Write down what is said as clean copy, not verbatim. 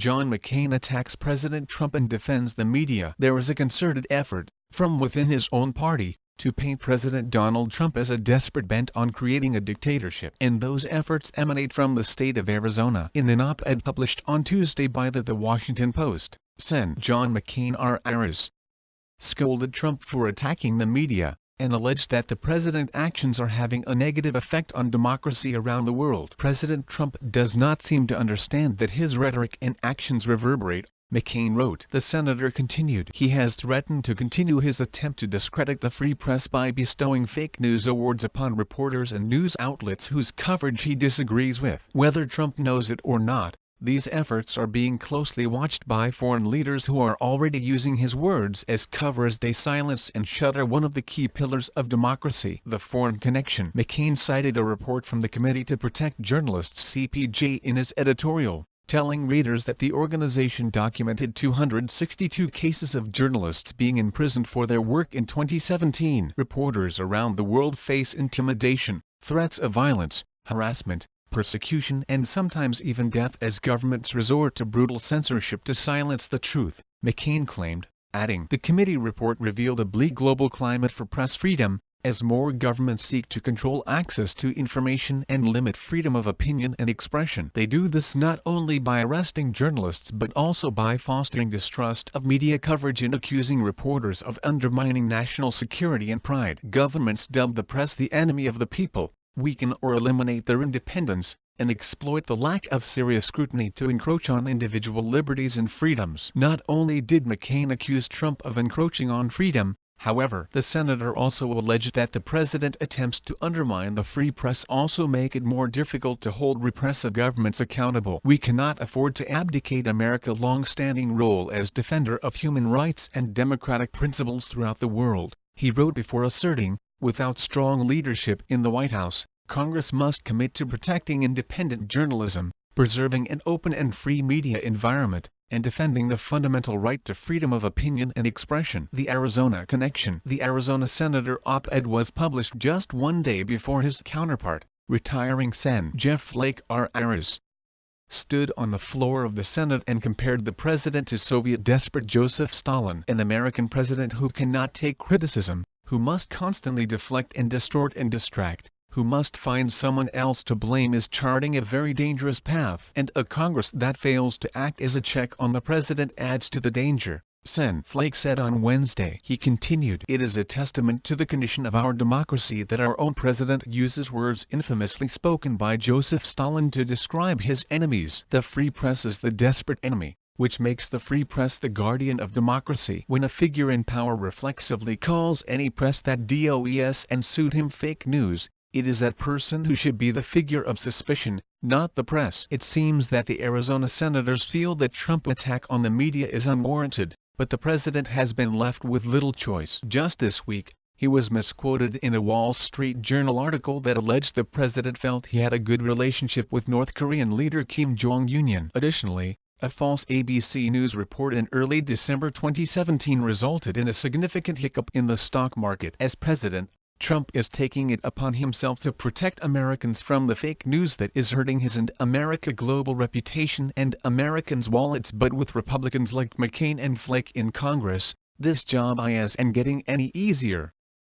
John McCain attacks President Trump and defends the media. There is a concerted effort, from within his own party, to paint President Donald Trump as a desperate bent on creating a dictatorship. And those efforts emanate from the state of Arizona. In an op-ed published on Tuesday by the Washington Post, Sen. John McCain R.I.S. scolded Trump for attacking the media, and alleged that the president's actions are having a negative effect on democracy around the world. President Trump does not seem to understand that his rhetoric and actions reverberate, McCain wrote. The senator continued. He has threatened to continue his attempt to discredit the free press by bestowing fake news awards upon reporters and news outlets whose coverage he disagrees with. Whether Trump knows it or not, these efforts are being closely watched by foreign leaders who are already using his words as cover as they silence and shutter one of the key pillars of democracy. The Foreign Connection. McCain cited a report from the Committee to Protect Journalists (CPJ) in his editorial, telling readers that the organization documented 262 cases of journalists being imprisoned for their work in 2017. Reporters around the world face intimidation, threats of violence, harassment, persecution and sometimes even death as governments resort to brutal censorship to silence the truth, McCain claimed, adding, the committee report revealed a bleak global climate for press freedom, as more governments seek to control access to information and limit freedom of opinion and expression. They do this not only by arresting journalists but also by fostering distrust of media coverage and accusing reporters of undermining national security and pride. Governments dub the press the enemy of the people, weaken or eliminate their independence, and exploit the lack of serious scrutiny to encroach on individual liberties and freedoms. Not only did McCain accuse Trump of encroaching on freedom, however, the senator also alleged that the president attempts to undermine the free press also make it more difficult to hold repressive governments accountable. We cannot afford to abdicate America's long-standing role as defender of human rights and democratic principles throughout the world, he wrote before asserting, without strong leadership in the White House, Congress must commit to protecting independent journalism, preserving an open and free media environment, and defending the fundamental right to freedom of opinion and expression. The Arizona Connection. The Arizona senator op-ed was published just one day before his counterpart, retiring Sen. Jeff Flake R.I.S. stood on the floor of the Senate and compared the president to Soviet despot Joseph Stalin, an American president who cannot take criticism, who must constantly deflect and distort and distract, who must find someone else to blame is charting a very dangerous path. And a Congress that fails to act as a check on the president adds to the danger, Sen. Flake said on Wednesday. He continued, it is a testament to the condition of our democracy that our own president uses words infamously spoken by Joseph Stalin to describe his enemies. The free press is the desperate enemy, which makes the free press the guardian of democracy. When a figure in power reflexively calls any press that DOES and sued him fake news, it is that person who should be the figure of suspicion, not the press. It seems that the Arizona senators feel that Trump's attack on the media is unwarranted, but the president has been left with little choice. Just this week, he was misquoted in a Wall Street Journal article that alleged the president felt he had a good relationship with North Korean leader Kim Jong-un. Additionally, a false ABC News report in early December 2017 resulted in a significant hiccup in the stock market. As president, Trump is taking it upon himself to protect Americans from the fake news that is hurting his and America's global reputation and Americans' wallets. But with Republicans like McCain and Flake in Congress, this job isn't getting any easier.